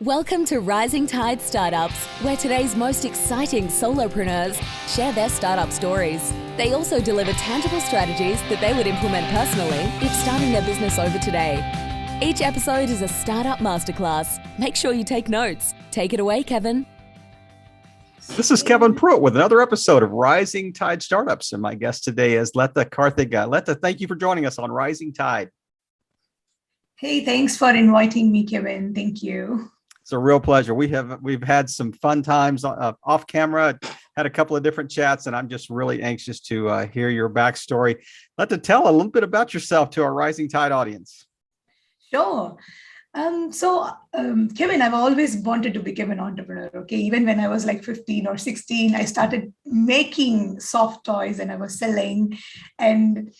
Welcome to Rising Tide Startups, where today's most exciting solopreneurs share their startup stories. They also deliver tangible strategies that they would implement personally if starting their business over today. Each episode is a startup masterclass. Make sure you take notes. Take it away, Kevin. This is 𝗕𝗂𝗏𝗏 with another episode of Rising Tide Startups, and my guest today is Latha Karthigaa. Latha, thank you for joining us on Rising Tide. Hey, thanks for inviting me, Kevin. Thank you. It's a real pleasure. We've had some fun times off camera, had a couple of different chats, and I'm just really anxious to hear your backstory. Latha, tell a little bit about yourself to our Rising Tide audience. Sure. Kevin, I've always wanted to become an entrepreneur. Okay, even when I was like 15 or 16, I started making soft toys and I was selling, and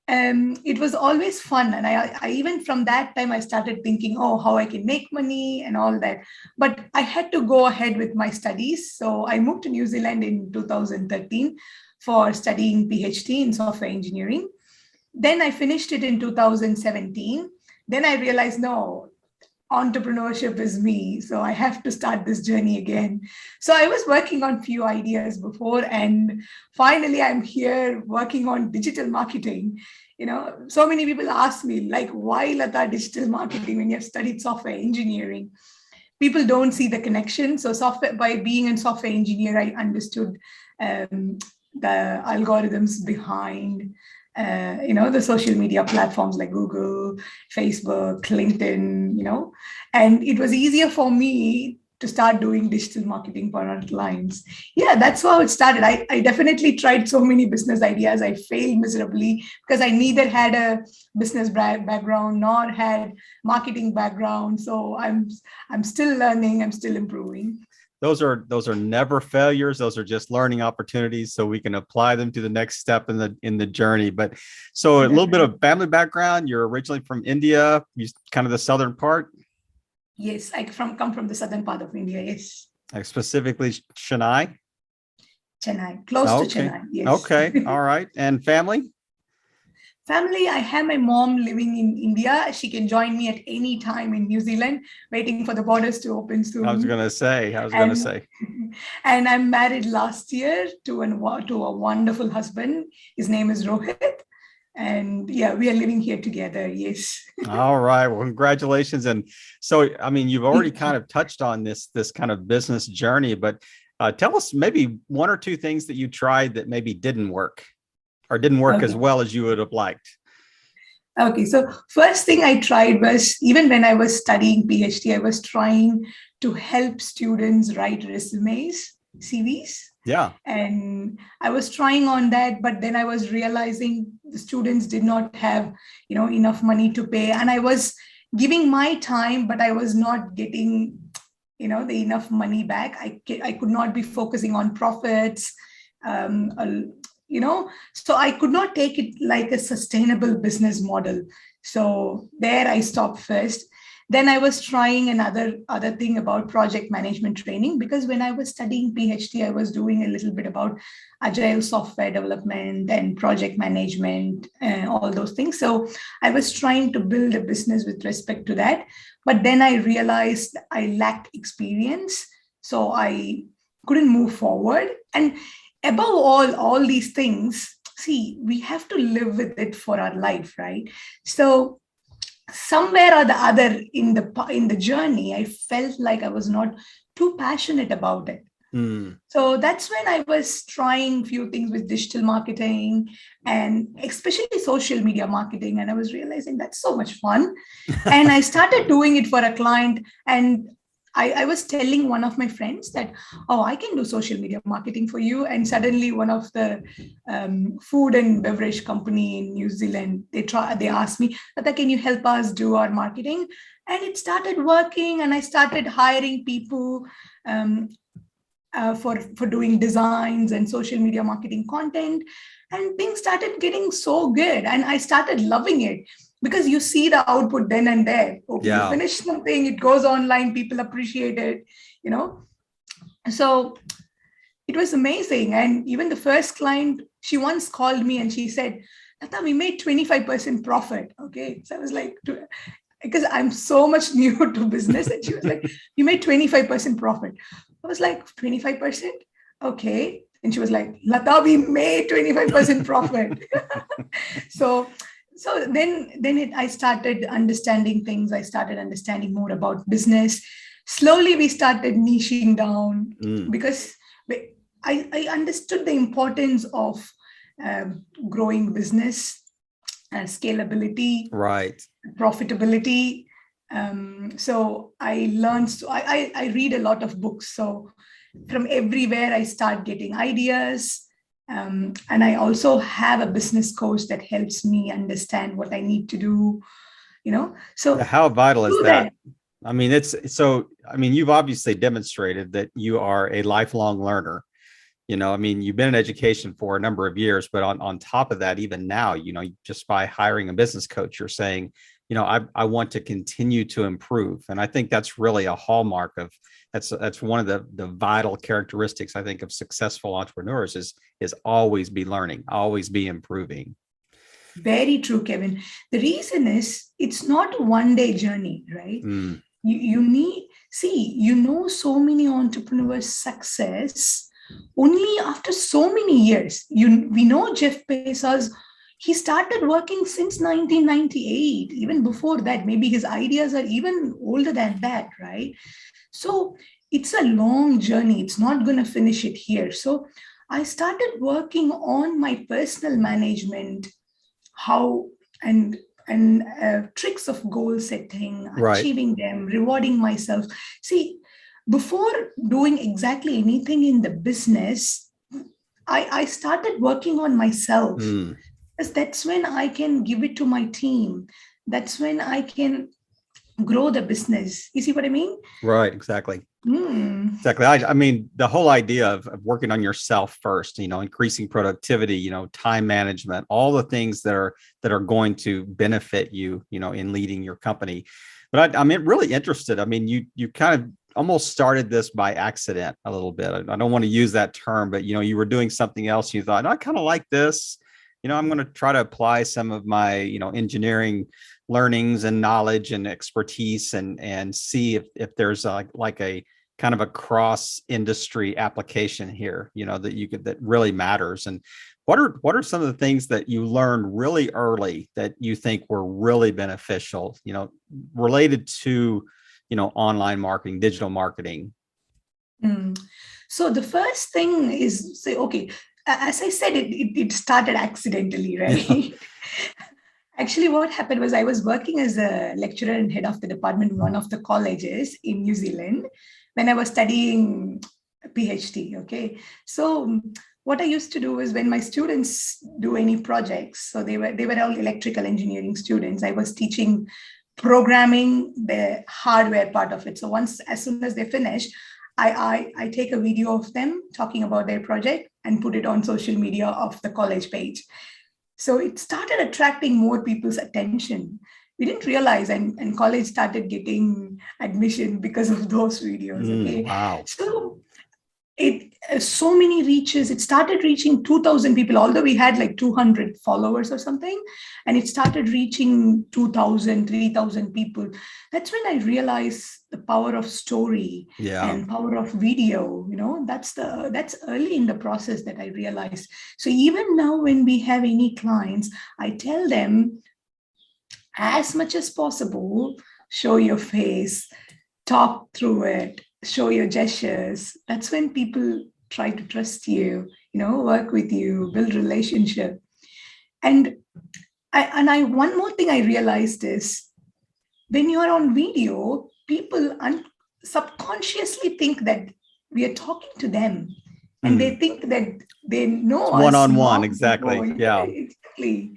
it was always fun. And I even from that time, I started thinking, oh, how I can make money and all that. But I had to go ahead with my studies. So I moved to New Zealand in 2013 for studying PhD in software engineering. Then I finished it in 2017. Then I realized, no, entrepreneurship is me. So I have to start this journey again. So I was working on few ideas before, and finally I'm here working on digital marketing. You know, so many people ask me, like, why Latha digital marketing when you have studied software engineering? People don't see the connection. So by being a software engineer, I understood the algorithms behind the social media platforms like Google, Facebook, LinkedIn, and it was easier for me to start doing digital marketing for our clients. Yeah, that's how it started. I definitely tried so many business ideas. I failed miserably because I neither had a business background nor had marketing background. So I'm still learning. I'm still improving. Those are never failures. Those are just learning opportunities, so we can apply them to the next step in the journey. But so a little bit of family background. You're originally from India, kind of the southern part. Yes, I come from the southern part of India. Yes, like specifically Chennai. Chennai, close to Chennai. Yes. Okay. All right. And family? Family, I have my mom living in India. She can join me at any time in New Zealand, waiting for the borders to open soon. I was going to say. And I'm married last year to a wonderful husband. His name is Rohit. And yeah, we are living here together. Yes. All right. Well, congratulations. And so, I mean, you've already kind of touched on this kind of business journey, but tell us maybe one or two things that you tried that maybe didn't work. Or didn't work as well as you would have liked? Okay, so first thing I tried was, even when I was studying PhD, I was trying to help students write resumes, CVs. Yeah. And I was trying on that, but then I was realizing the students did not have, enough money to pay. And I was giving my time, but I was not getting, the enough money back. I could not be focusing on profits. So I could not take it like a sustainable business model. So there I stopped first. Then I was trying another thing about project management training, because when I was studying PhD, I was doing a little bit about agile software development and project management and all those things. So I was trying to build a business with respect to that. But then I realized I lacked experience. So I couldn't move forward. And above all these things, see, we have to live with it for our life, right? So somewhere or the other in the journey, I felt like I was not too passionate about it. So that's when I was trying few things with digital marketing and especially social media marketing. And I was realizing that's so much fun. And I started doing it for a client, and I was telling one of my friends that, oh, I can do social media marketing for you. And suddenly one of the food and beverage company in New Zealand, they asked me, Latha, can you help us do our marketing? And it started working, and I started hiring people for doing designs and social media marketing content. And things started getting so good. And I started loving it. Because you see the output then and there. Okay, you finish something, it goes online, people appreciate it, So it was amazing. And even the first client, she once called me and she said, Latha, we made 25% profit. Okay. So I was like, because I'm so much new to business. And she was like, you made 25% profit. I was like, 25%? Okay. And she was like, Latha, we made 25% profit. So then I started understanding things. I started understanding more about business. Slowly, we started niching down because I understood the importance of growing business, scalability, right, profitability. So I learned, I read a lot of books. So from everywhere, I start getting ideas. And I also have a business coach that helps me understand what I need to do, So how vital is that? that. I mean, you've obviously demonstrated that you are a lifelong learner. I mean, you've been in education for a number of years, but on top of that, even now, just by hiring a business coach, you're saying, I want to continue to improve. And I think that's really a hallmark of, that's one of the vital characteristics, I think, of successful entrepreneurs is always be learning, always be improving. Very true, Kevin. The reason is it's not a one-day journey, right? You need, so many entrepreneurs' success only after so many years. We know Jeff Bezos, he started working since 1998. Even before that, maybe his ideas are even older than that, right? So it's a long journey. It's not going to finish it here. So I started working on my personal management, how and tricks of goal setting, right, achieving them, rewarding myself. See, before doing exactly anything in the business, I started working on myself. Because that's when I can give it to my team. That's when I can grow the business. You see what I mean? Right, exactly. Exactly. I mean, the whole idea of working on yourself first, increasing productivity, time management, all the things that are going to benefit you, in leading your company. But I'm really interested. I mean, you kind of almost started this by accident a little bit. I don't want to use that term, but, you were doing something else. You thought, I kind of like this. I'm going to try to apply some of my, engineering learnings and knowledge and expertise and see if there's like a kind of a cross industry application here, that really matters. And what are some of the things that you learned really early that you think were really beneficial, related to, online marketing, digital marketing? So the first thing is say, okay, as I said, it started accidentally, right? Yeah. Actually, what happened was I was working as a lecturer and head of the department in one of the colleges in New Zealand when I was studying a PhD. Okay, so what I used to do is when my students do any projects, so they were all electrical engineering students. I was teaching programming, the hardware part of it. So as soon as they finish, I take a video of them talking about their project and put it on social media of the college page. So it started attracting more people's attention. We didn't realize, and college started getting admission because of those videos. Okay. Wow. So so many reaches. It started reaching 2,000 people, although we had like 200 followers or something, and it started reaching 2,000, 3,000 people. That's when I realized the power of story and power of video. That's early in the process that I realized. So even now, when we have any clients, I tell them, as much as possible, show your face, talk through it, show your gestures. That's when people try to trust you, work with you, build relationship. And one more thing I realized is when you're on video, people subconsciously think that we are talking to them, and they think that they know us one-on-one. Exactly. Yeah, exactly.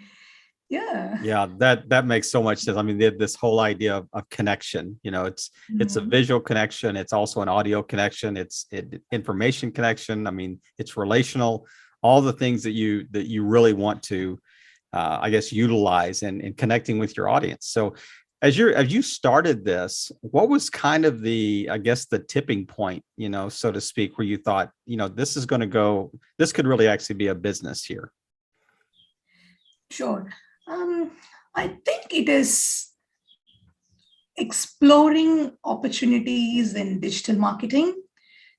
Yeah, that makes so much sense. I mean, this whole idea of connection, it's a visual connection. It's also an audio connection. It's information connection. I mean, it's relational, all the things that you really want to, I guess, utilize in connecting with your audience. So as you started this, what was kind of the tipping point, so to speak, where you thought, this could really actually be a business here? Sure. I think it is exploring opportunities in digital marketing.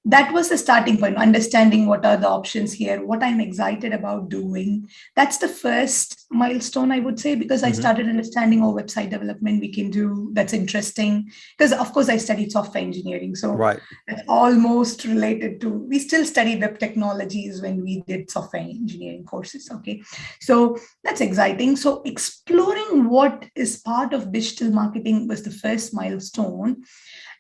That was the starting point, understanding what are the options here, what I'm excited about doing. That's the first milestone, I would say, because I started understanding, website development we can do. That's interesting. Because, of course, I studied software engineering. So that's almost related to, we still study web technologies when we did software engineering courses. Okay. So that's exciting. So exploring what is part of digital marketing was the first milestone.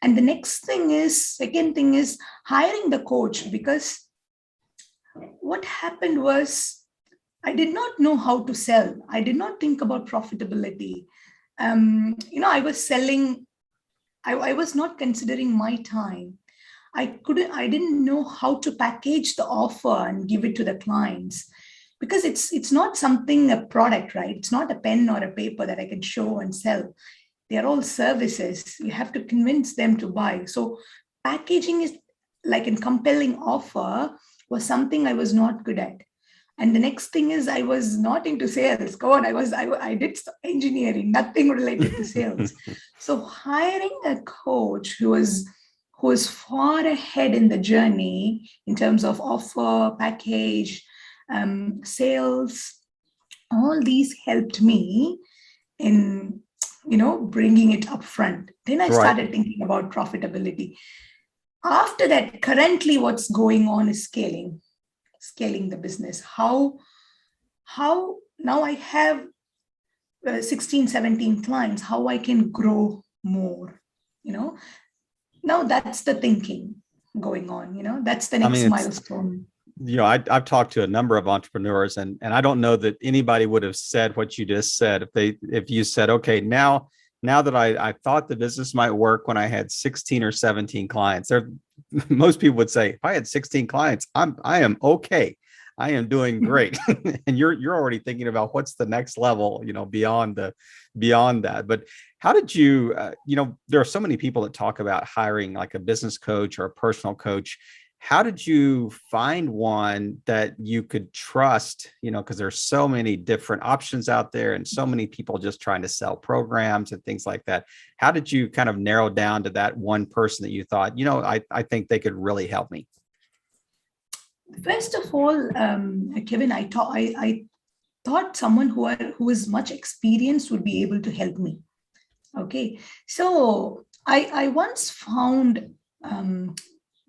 And the second thing is hiring the coach, because what happened was I did not know how to sell. I did not think about profitability. I was selling. I was not considering my time. I didn't know how to package the offer and give it to the clients, because it's not something, a product, right? It's not a pen or a paper that I can show and sell. They're all services. You have to convince them to buy. So packaging is like a compelling offer was something I was not good at. And the next thing is I was not into sales. Go on, I did engineering, nothing related to sales. So hiring a coach who was far ahead in the journey in terms of offer, package, sales, all these helped me in bringing it up front. Then I started thinking about profitability. After that, currently what's going on is scaling the business. How now I have 16, 17 clients, how I can grow more, now that's the thinking going on, that's the next milestone. I've talked to a number of entrepreneurs, and I don't know that anybody would have said what you just said if you said, okay, now that I thought the business might work when I had 16 or 17 clients. Most people would say, if I had 16 clients, I am okay. I am doing great. And you're already thinking about what's the next level, beyond that. But how did you, there are so many people that talk about hiring like a business coach or a personal coach. How did you find one that you could trust, because there's so many different options out there and so many people just trying to sell programs and things like that. How did you kind of narrow down to that one person that you thought, I think they could really help me? First of all, Kevin, I thought someone who is much experienced would be able to help me. Okay. So I once found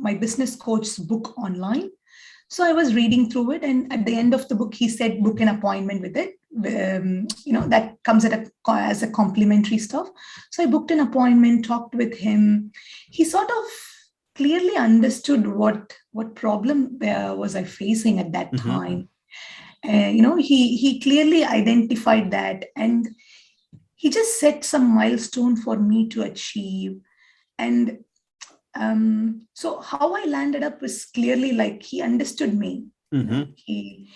my business coach's book online. So I was reading through it, and at the end of the book, he said, book an appointment with it. That comes as a complimentary stuff. So I booked an appointment, talked with him. He sort of clearly understood what problem was I facing at that time. He clearly identified that, and he just set some milestone for me to achieve. And so how I landed up was clearly like he understood me. He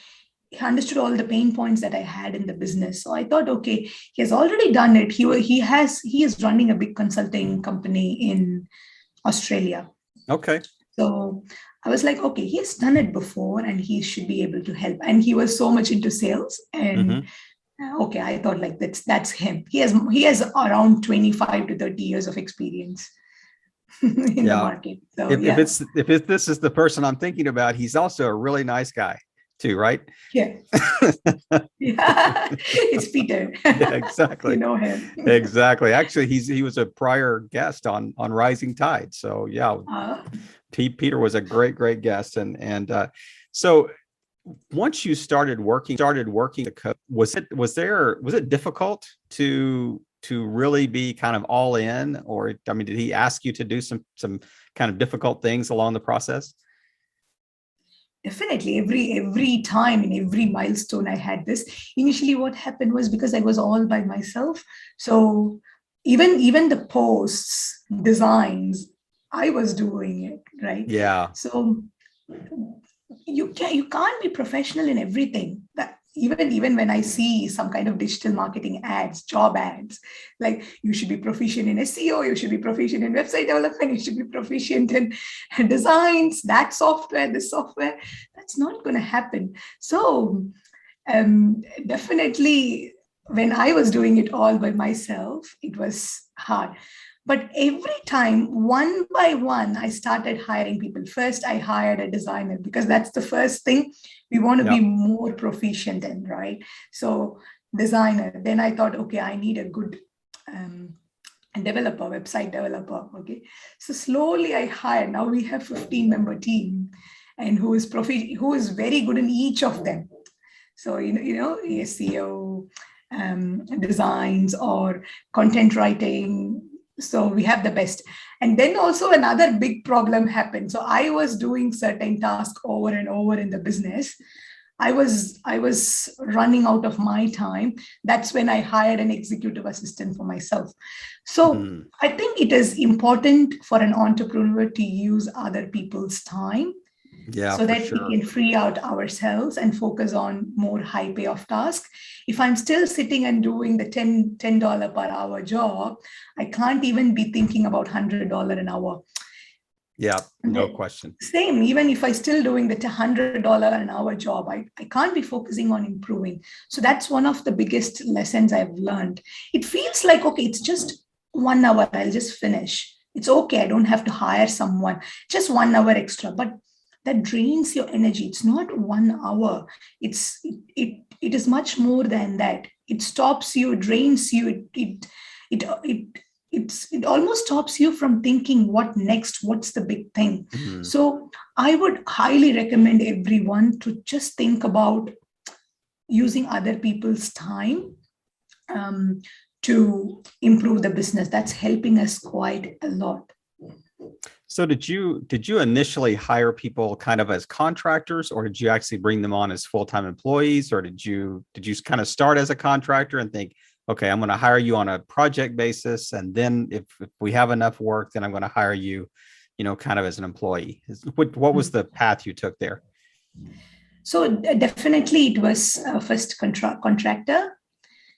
understood all the pain points that I had in the business. So I thought, okay, he has already done it. He is running a big consulting company in Australia. Okay. So I was like, okay, he has done it before and he should be able to help. And he was so much into sales. And okay, I thought like that's him. He has around 25 to 30 years of experience in the market. So if this is the person I'm thinking about, he's also a really nice guy too, right? Yeah. Yeah. It's Peter. Yeah, exactly. You know him. Exactly. Actually, he was a prior guest on Rising Tide. So yeah, Peter was a great guest. And so once you started working the code, was it difficult to really be kind of all in, or did he ask you to do some kind of difficult things along the process? Definitely. Every time in every milestone I had this. Initially, what happened was because I was all by myself. So even the posts, designs, I was doing it, right? Yeah. So you can't be professional in everything. That even when I see some kind of digital marketing ads, job ads, like you should be proficient in SEO, you should be proficient in website development, you should be proficient in designs, that software, this software, that's not going to happen. So definitely when I was doing it all by myself, it was hard. But every time, one by one, I started hiring people. First, I hired a designer because that's the first thing we want to be more proficient in, right? So designer. Then I thought, okay, I need a good developer, website developer. Okay. So slowly I hired. Now we have 15-member team and who is very good in each of them. So, SEO, designs or content writing. So we have the best. And then also another big problem happened. So I was doing certain tasks over and over in the business. I was running out of my time. That's when I hired an executive assistant for myself. So I think it is important for an entrepreneur to use other people's time so that we can free out ourselves and focus on more high payoff tasks. If I'm still sitting and doing the $10 per hour job, I can't even be thinking about $100 an hour. Yeah, no question. Same, even if I'm still doing the $100 an hour job, I can't be focusing on improving. So that's one of the biggest lessons I've learned. It feels like, okay, it's just 1 hour, I'll just finish. It's okay, I don't have to hire someone, just 1 hour extra. But that drains your energy. It's not 1 hour. It is much more than that. It stops you, drains you. It almost stops you from thinking what next, what's the big thing. So I would highly recommend everyone to just think about using other people's time to improve the business. That's helping us quite a lot. So did you initially hire people kind of as contractors, or did you actually bring them on as full-time employees, or did you kind of start as a contractor and think, okay, I'm going to hire you on a project basis, and then if we have enough work, then I'm going to hire you, kind of as an employee? What was the path you took there? So definitely it was first contractor.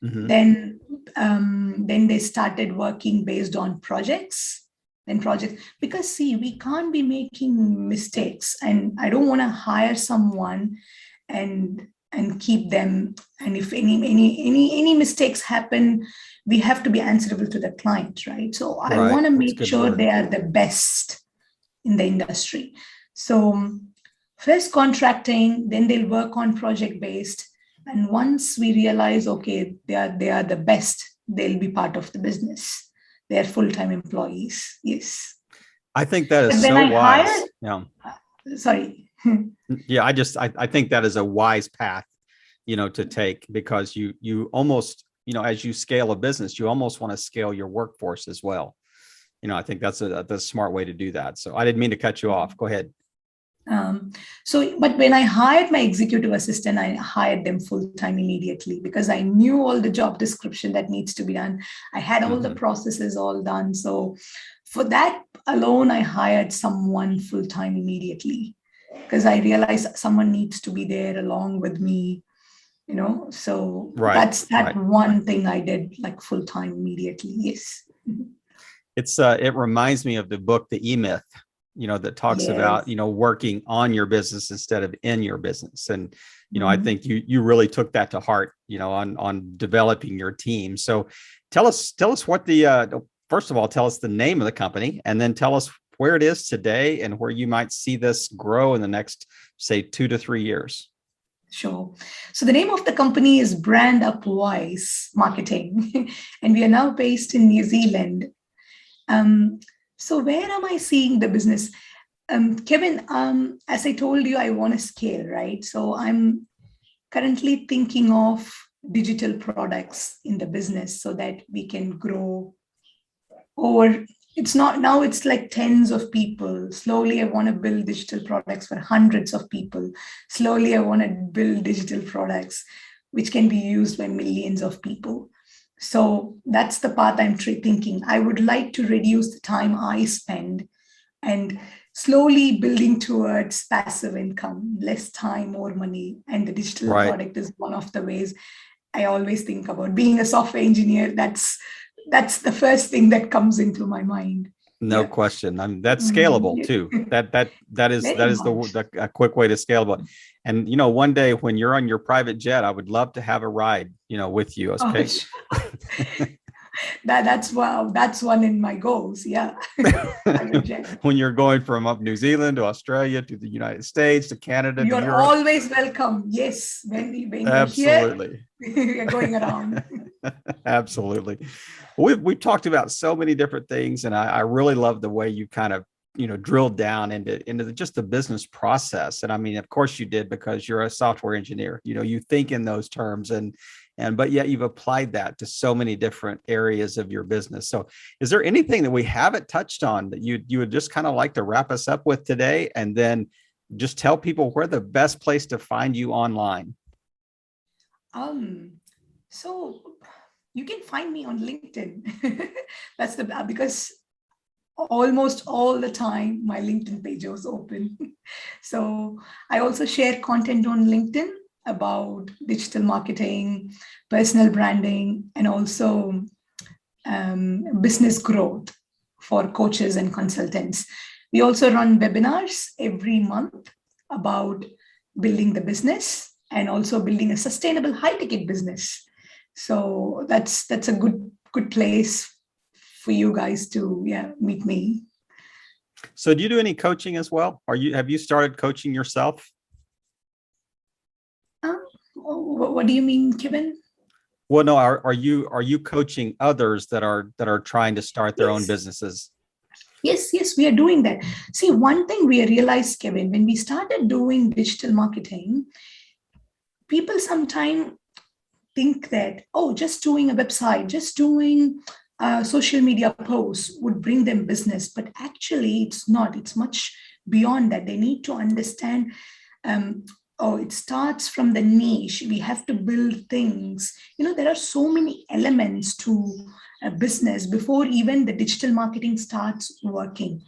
Then they started working based on projects. Because see, we can't be making mistakes, and I don't want to hire someone and keep them. And if any mistakes happen, we have to be answerable to the client, right? So I want to make sure they are the best in the industry. So first contracting, then they'll work on project based. And once we realize, okay, they are the best, they'll be part of the business. They're full-time employees. Yes. I think that is so wise. Sorry. Yeah, I think that is a wise path, to take, because you almost, as you scale a business, you almost want to scale your workforce as well. I think that's a smart way to do that. So I didn't mean to cut you off. Go ahead. But when I hired my executive assistant, I hired them full-time immediately because I knew all the job description that needs to be done. I had all the processes all done. So for that alone, I hired someone full-time immediately because I realized someone needs to be there along with me, so that's one thing I did like full-time immediately. Yes. It reminds me of the book, The E-Myth, that talks about, working on your business instead of in your business. And, I think you really took that to heart, on developing your team. So tell us what first of all, tell us the name of the company, and then tell us where it is today and where you might see this grow in the next, say, 2 to 3 years. Sure. So the name of the company is Brandupwise Marketing, and we are now based in New Zealand. So where am I seeing the business? Kevin, as I told you, I want to scale, right? So I'm currently thinking of digital products in the business so that we can grow. Or it's not now, it's like tens of people. Slowly, I want to build digital products for hundreds of people. Slowly, I want to build digital products which can be used by millions of people. So that's the path I'm thinking. I would like to reduce the time I spend and slowly building towards passive income, less time, more money. And the digital product is one of the ways I always think about. Being a software engineer, that's the first thing that comes into my mind. No question. I mean, that's scalable too. That is a quick way to scalable. And one day when you're on your private jet, I would love to have a ride, with you. Okay. That's wow. That's one in my goals. Yeah. I will check. When you're going from up New Zealand to Australia to the United States to Canada to You're Europe. always welcome. Yes. When you're Absolutely. here, you're going around. Absolutely. We've talked about so many different things, and I really love the way you kind of, drilled down into just the business process. And I mean, of course you did, because you're a software engineer, you think in those terms, but yet you've applied that to so many different areas of your business. So is there anything that we haven't touched on that you would just kind of like to wrap us up with today, and then just tell people where the best place to find you online? So you can find me on LinkedIn. That's because almost all the time my LinkedIn page was open. So I also share content on LinkedIn about digital marketing, personal branding, and also business growth for coaches and consultants. We also run webinars every month about building the business and also building a sustainable high-ticket business. So that's a good place for you guys to meet me. So do you do any coaching as well? Have you started coaching yourself? What do you mean, Kevin? Well, no, are you coaching others that are trying to start their own businesses? Yes, we are doing that. See, one thing we realized, Kevin, when we started doing digital marketing, people sometimes think that, just doing a website, just doing social media posts would bring them business. But actually, it's not. It's much beyond that. They need to understand, it starts from the niche. We have to build things. There are so many elements to a business before even the digital marketing starts working.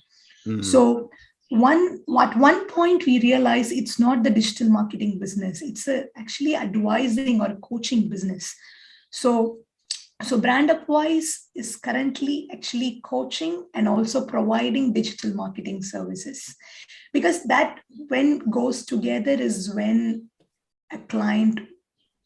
Mm-hmm. So at one point we realized it's not the digital marketing business. It's actually advising or coaching business. So Brandupwise is currently actually coaching and also providing digital marketing services, because that when goes together is when a client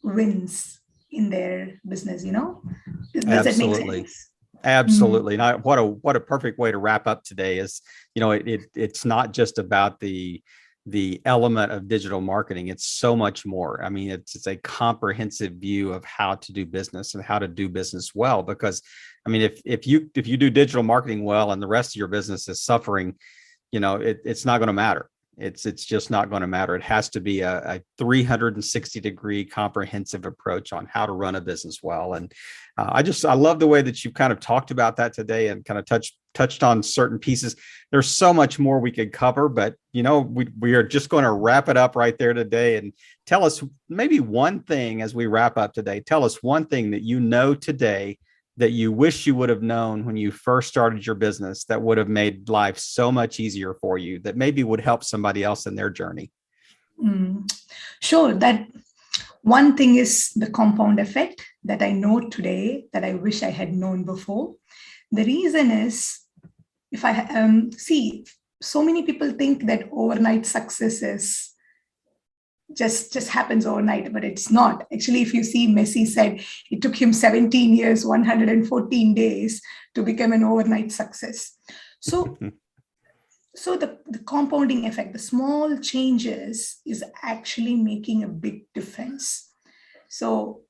wins in their business. Does that make sense? Absolutely. And what a perfect way to wrap up today is, it's not just about the element of digital marketing. It's so much more. I mean, it's a comprehensive view of how to do business and how to do business well. Because I mean, if you do digital marketing well and the rest of your business is suffering, it's not going to matter. It's just not going to matter. It has to be a 360-degree comprehensive approach on how to run a business well. And I love the way that you've kind of talked about that today and kind of touched on certain pieces. There's so much more we could cover, but we are just going to wrap it up right there today. And tell us maybe one thing as we wrap up today. Tell us one thing that you know today that you wish you would have known when you first started your business that would have made life so much easier for you, that maybe would help somebody else in their journey. Sure. That one thing is the compound effect that I know today that I wish I had known before. The reason is, if I see, so many people think that overnight success is just happens overnight, but it's not. Actually, if you see, Messi said it took him 17 years, 114 days to become an overnight success. So the compounding effect, the small changes is actually making a big difference. So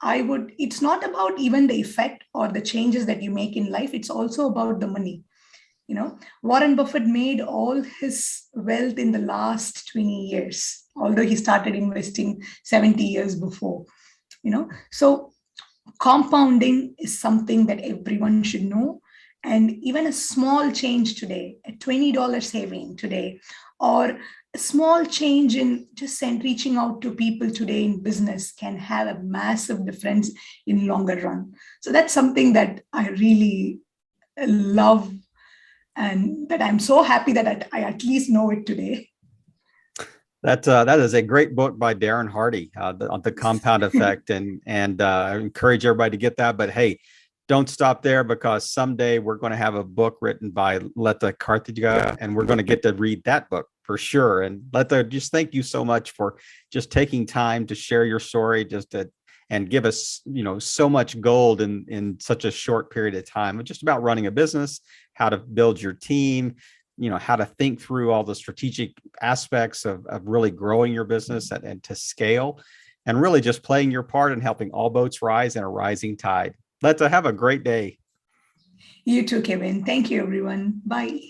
it's not about even the effect or the changes that you make in life. It's also about the money. Warren Buffett made all his wealth in the last 20 years, although he started investing 70 years before. So compounding is something that everyone should know. And even a small change today, a $20 saving today, or a small change in just reaching out to people today in business can have a massive difference in longer run. So that's something that I really love, and that I'm so happy that I at least know it today. That is a great book by Darren Hardy, on the compound effect, and I encourage everybody to get that. But hey, don't stop there, because someday we're going to have a book written by Latha Karthigaa, and we're going to get to read that book for sure. And Latha, just thank you so much for just taking time to share your story, and give us, so much gold in such a short period of time. It's just about running a business, how to build your team, how to think through all the strategic aspects of really growing your business and to scale, and really just playing your part in helping all boats rise in a rising tide. Latha, have a great day. You too, Kevin. Thank you, everyone. Bye.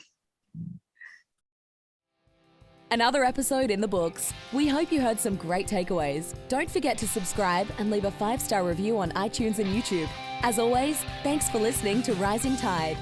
Another episode in the books. We hope you heard some great takeaways. Don't forget to subscribe and leave a 5-star review on iTunes and YouTube. As always, thanks for listening to Rising Tide.